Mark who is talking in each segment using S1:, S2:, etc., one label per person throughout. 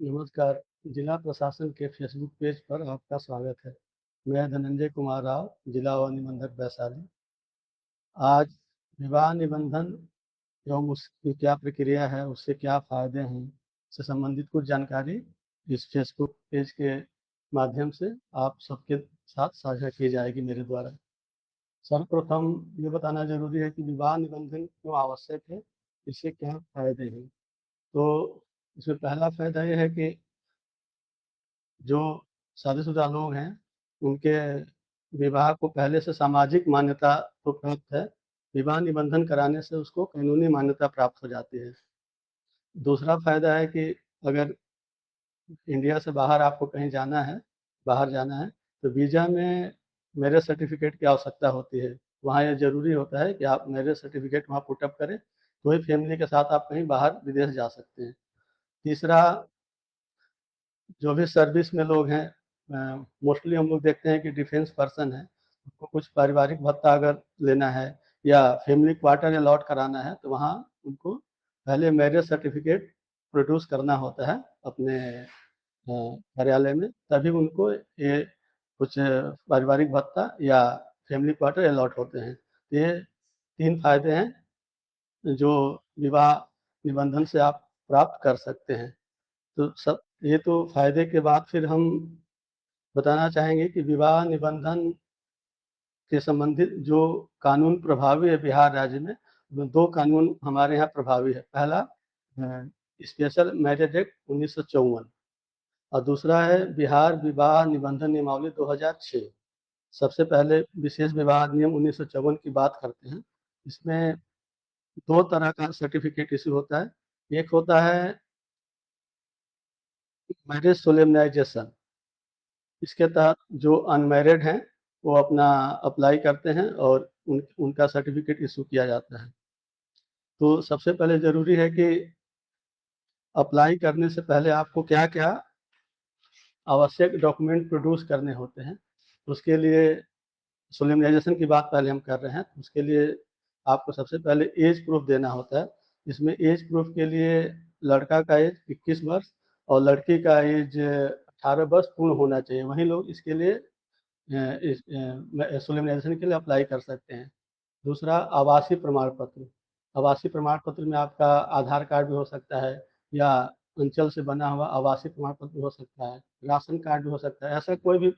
S1: नमस्कार, जिला प्रशासन के फेसबुक पेज पर आपका स्वागत है। मैं धनंजय कुमार राव, जिला वन निबंधक वैशाली। आज विवाह निबंधन एवं उसकी क्या प्रक्रिया है, उससे क्या फ़ायदे हैं, से संबंधित कुछ जानकारी इस फेसबुक पेज के माध्यम से आप सबके साथ साझा की जाएगी मेरे द्वारा। सर्वप्रथम ये बताना ज़रूरी है कि विवाह निबंधन क्यों आवश्यक है, इससे क्या फ़ायदे हैं। तो इसमें पहला फ़ायदा ये है कि जो शादीशुदा लोग हैं, उनके विवाह को पहले से सामाजिक मान्यता तो प्राप्त है। विवाह निबंधन कराने से उसको कानूनी मान्यता प्राप्त हो जाती है। दूसरा फ़ायदा है कि अगर इंडिया से बाहर आपको कहीं जाना है, बाहर जाना है, तो वीज़ा में मैरेज सर्टिफ़िकेट की आवश्यकता होती है। वहाँ ये ज़रूरी होता है कि आप मैरेज सर्टिफ़िकेट वहाँ पुट अप करें, तो ही फ़ैमिली के साथ आप कहीं बाहर विदेश जा सकते हैं। तीसरा, जो भी सर्विस में लोग हैं, मोस्टली हम लोग देखते हैं कि डिफेंस पर्सन है, उनको कुछ पारिवारिक भत्ता अगर लेना है या फैमिली क्वार्टर अलॉट कराना है, तो वहाँ उनको पहले मैरिज सर्टिफिकेट प्रोड्यूस करना होता है अपने कार्यालय में, तभी उनको ये कुछ पारिवारिक भत्ता या फैमिली क्वार्टर अलॉट होते हैं। तो ये 3 फ़ायदे हैं जो विवाह निबंधन से आप प्राप्त कर सकते हैं। तो सब ये तो फ़ायदे के बाद फिर हम बताना चाहेंगे कि विवाह निबंधन के संबंधित जो कानून प्रभावी है बिहार राज्य में, 2 कानून हमारे यहाँ प्रभावी है। पहला स्पेशल मैरिज एक्ट 1954 और दूसरा है बिहार विवाह निबंधन नियमावली 2006। सबसे पहले विशेष विवाह अधिनियम 1954 की बात करते हैं। इसमें 2 तरह का सर्टिफ़िकेट इश्यू होता है। एक होता है मैरिज सोलेमनाइज़ेशन। इसके तहत जो अनमैरिड हैं, वो अपना अप्लाई करते हैं और उनका सर्टिफ़िकेट इश्यू किया जाता है। तो सबसे पहले ज़रूरी है कि अप्लाई करने से पहले आपको क्या-क्या आवश्यक डॉक्यूमेंट प्रोड्यूस करने होते हैं। उसके लिए सोलेमनाइज़ेशन की बात पहले हम कर रहे हैं, उसके लिए आपको सबसे पहले एज प्रूफ देना होता है। इसमें एज प्रूफ के लिए लड़का का एज 21 वर्ष और लड़की का एज 18 वर्ष पूर्ण होना चाहिए। वहीं लोग इसके लिए सोलेमनाइज़ेशन के लिए अप्लाई कर सकते हैं। दूसरा, आवासीय प्रमाण पत्र। आवासीय प्रमाण पत्र में आपका आधार कार्ड भी हो सकता है या अंचल से बना हुआ आवासीय प्रमाण पत्र भी हो सकता है, राशन कार्ड भी हो सकता है। ऐसा कोई भी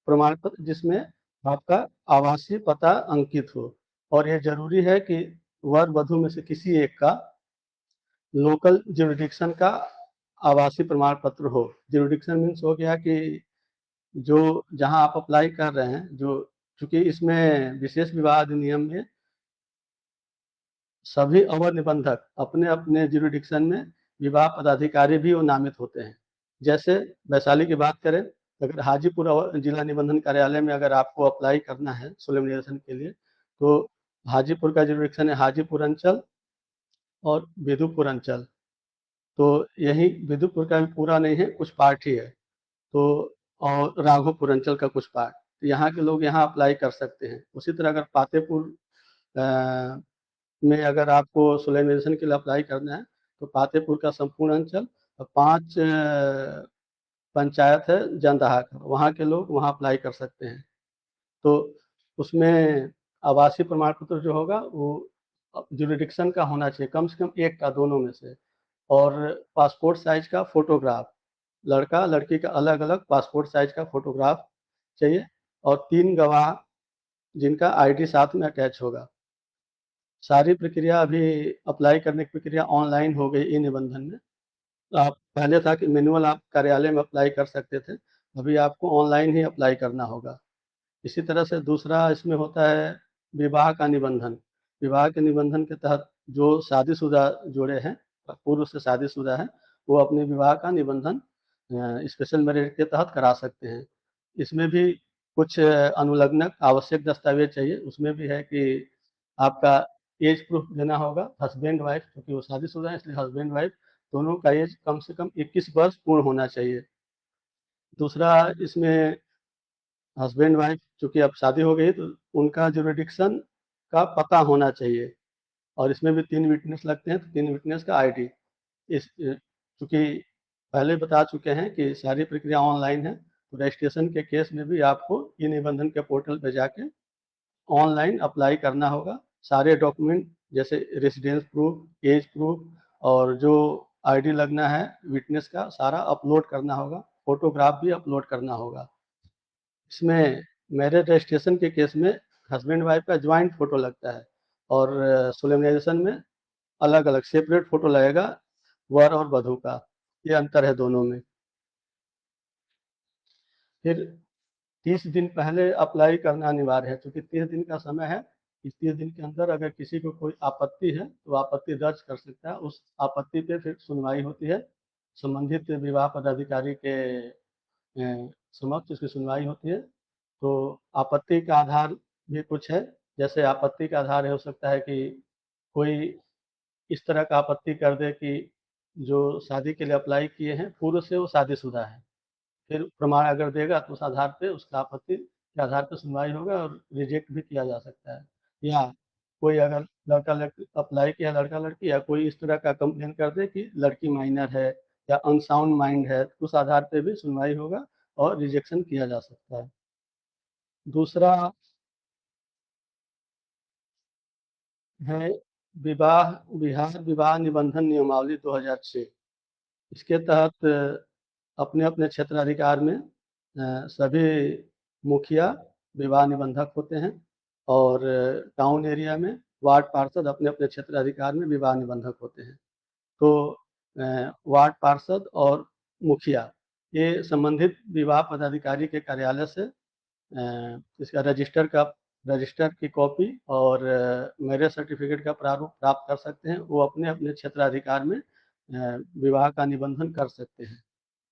S1: प्रमाण पत्र जिसमें आपका आवासीय पता अंकित हो और ये ज़रूरी है कि वर-वधू में से किसी एक का लोकल ज्यूरिडिक्शन का आवासीय प्रमाण पत्र हो। ज्यूरिडिक्शन मीन्स हो गया कि जो जहाँ आप अप्लाई कर रहे हैं, जो चूँकि इसमें विशेष विवाह अधिनियम में सभी अवर निबंधक अपने-अपने ज्यूरिडिक्शन में विवाह पदाधिकारी भी नामित होते हैं। जैसे वैशाली की बात करें, अगर हाजीपुर जिला निबंधन कार्यालय में अगर आपको अप्लाई करना है सोलेमनाइज़ेशन के लिए, तो हाजीपुर का ज्यूरिडिक्शन है हाजीपुर अंचल और बिदुपुर अंचल। तो यही बिदुपुर का भी पूरा नहीं है, कुछ पार्ट ही है। तो और राघोपुर अंचल का कुछ पार्ट। तो यहाँ के लोग यहाँ अप्लाई कर सकते हैं। उसी तरह अगर पातेपुर अ, में अगर आपको सोलेमनाइज़ेशन के लिए अप्लाई करना है, तो पातेपुर का संपूर्ण अंचल और 5 पंचायत है जंदाहा का, वहाँ के लोग वहाँ अप्लाई कर सकते हैं। तो उसमें आवासीय प्रमाण पत्र जो होगा वो ज्यूरिडिक्शन का होना चाहिए, कम से कम एक का दोनों में से और पासपोर्ट साइज़ का फ़ोटोग्राफ, लड़का-लड़की का अलग-अलग पासपोर्ट साइज़ का फ़ोटोग्राफ चाहिए और 3 गवाह जिनका आईडी साथ में अटैच होगा। सारी प्रक्रिया अभी अप्लाई करने की प्रक्रिया ऑनलाइन हो गई ई-निबंधन में। आप पहले था कि मैनुअल आप कार्यालय में अप्लाई कर सकते थे, अभी आपको ऑनलाइन ही अप्लाई करना होगा। इसी तरह से दूसरा इसमें होता है विवाह का निबंधन। विवाह के निबंधन के तहत जो शादीशुदा जोड़े हैं, पूर्व से शादीशुदा हैं, वो अपने विवाह का निबंधन स्पेशल मैरिज के तहत करा सकते हैं। इसमें भी कुछ अनुलग्नक आवश्यक दस्तावेज़ चाहिए, उसमें भी है कि आपका एज प्रूफ देना होगा, हस्बैंड-वाइफ क्योंकि वो शादीशुदा हैं इसलिए हस्बैंड-वाइफ दोनों का एज कम से कम 21 वर्ष पूर्ण होना चाहिए। दूसरा इसमें हस्बैंड-वाइफ चूँकि अब शादी हो गई तो उनका ज्यूरिडिक्शन का पता होना चाहिए और इसमें भी 3 विटनेस लगते हैं, तो 3 विटनेस का आईडी। चूँकि पहले बता चुके हैं कि सारी प्रक्रिया ऑनलाइन है, तो रजिस्ट्रेशन के केस में भी आपको ई निबंधन के पोर्टल पे जाके ऑनलाइन अप्लाई करना होगा। सारे डॉक्यूमेंट जैसे रेसिडेंस प्रूफ, एज प्रूफ और जो आईडी लगना है विटनेस का, सारा अपलोड करना होगा। फोटोग्राफ भी अपलोड करना होगा। इसमें मैरिज रजिस्ट्रेशन के केस में हस्बैंड वाइफ का ज्वाइंट फोटो लगता है और सोलेमनाइजेशन में अलग अलग सेपरेट फोटो लगेगा वर और वधू का। ये अंतर है दोनों में। फिर 30 दिन पहले अप्लाई करना अनिवार्य है, क्योंकि 30 दिन का समय है। इस 30 दिन के अंदर अगर किसी को कोई आपत्ति है तो आपत्ति दर्ज कर सकता है। उस आपत्ति पे फिर सुनवाई होती है। संबंधित विवाह पदाधिकारी के समक्ष उसकी सुनवाई होती है। तो आपत्ति का आधार भी कुछ है। जैसे आपत्ति का आधार हो सकता है कि कोई इस तरह का आपत्ति कर दे कि जो शादी के लिए अप्लाई किए हैं पूर्व से वो शादीशुदा है। फिर प्रमाण अगर देगा तो उस आधार पे उसका आपत्ति के आधार पर सुनवाई होगा और रिजेक्ट भी किया जा सकता है। या कोई अगर लड़का लड़की अप्लाई किया, लड़का लड़की, या कोई इस तरह का कंप्लेन कर दे कि लड़की माइनर है या अनसाउंड माइंड है, तो उस आधार पे भी सुनवाई होगा और रिजेक्शन किया जा सकता है। दूसरा है विवाह बिहार विवाह निबंधन नियमावली 2006। इसके तहत अपने अपने क्षेत्राधिकार में सभी मुखिया विवाह निबंधक होते हैं और टाउन एरिया में वार्ड पार्षद अपने अपने क्षेत्राधिकार में विवाह निबंधक होते हैं। तो वार्ड पार्षद और मुखिया ये संबंधित विवाह पदाधिकारी के कार्यालय से इसका रजिस्टर की कॉपी और मैरिज सर्टिफिकेट का प्रारूप प्राप्त कर सकते हैं। वो अपने अपने क्षेत्राधिकार में विवाह का निबंधन कर सकते हैं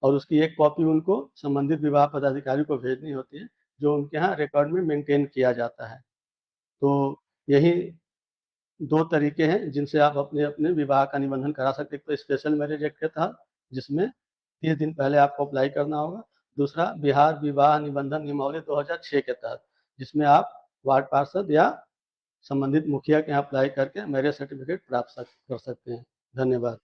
S1: और उसकी एक कॉपी उनको संबंधित विवाह पदाधिकारी को भेजनी होती है, जो उनके यहाँ रिकॉर्ड में मेंटेन किया जाता है। तो यही दो तरीके हैं जिनसे आप अपने अपने विवाह का निबंधन करा सकते हैं। तो स्पेशल मैरिज एक्ट के तहत जिसमें 30 दिन पहले आपको अप्लाई करना होगा। दूसरा बिहार विवाह निबंधन नियमावली 2006 के तहत, जिसमें आप वार्ड पार्षद या संबंधित मुखिया के यहाँ अप्लाई करके मैरिज सर्टिफिकेट प्राप्त कर सकते हैं। धन्यवाद।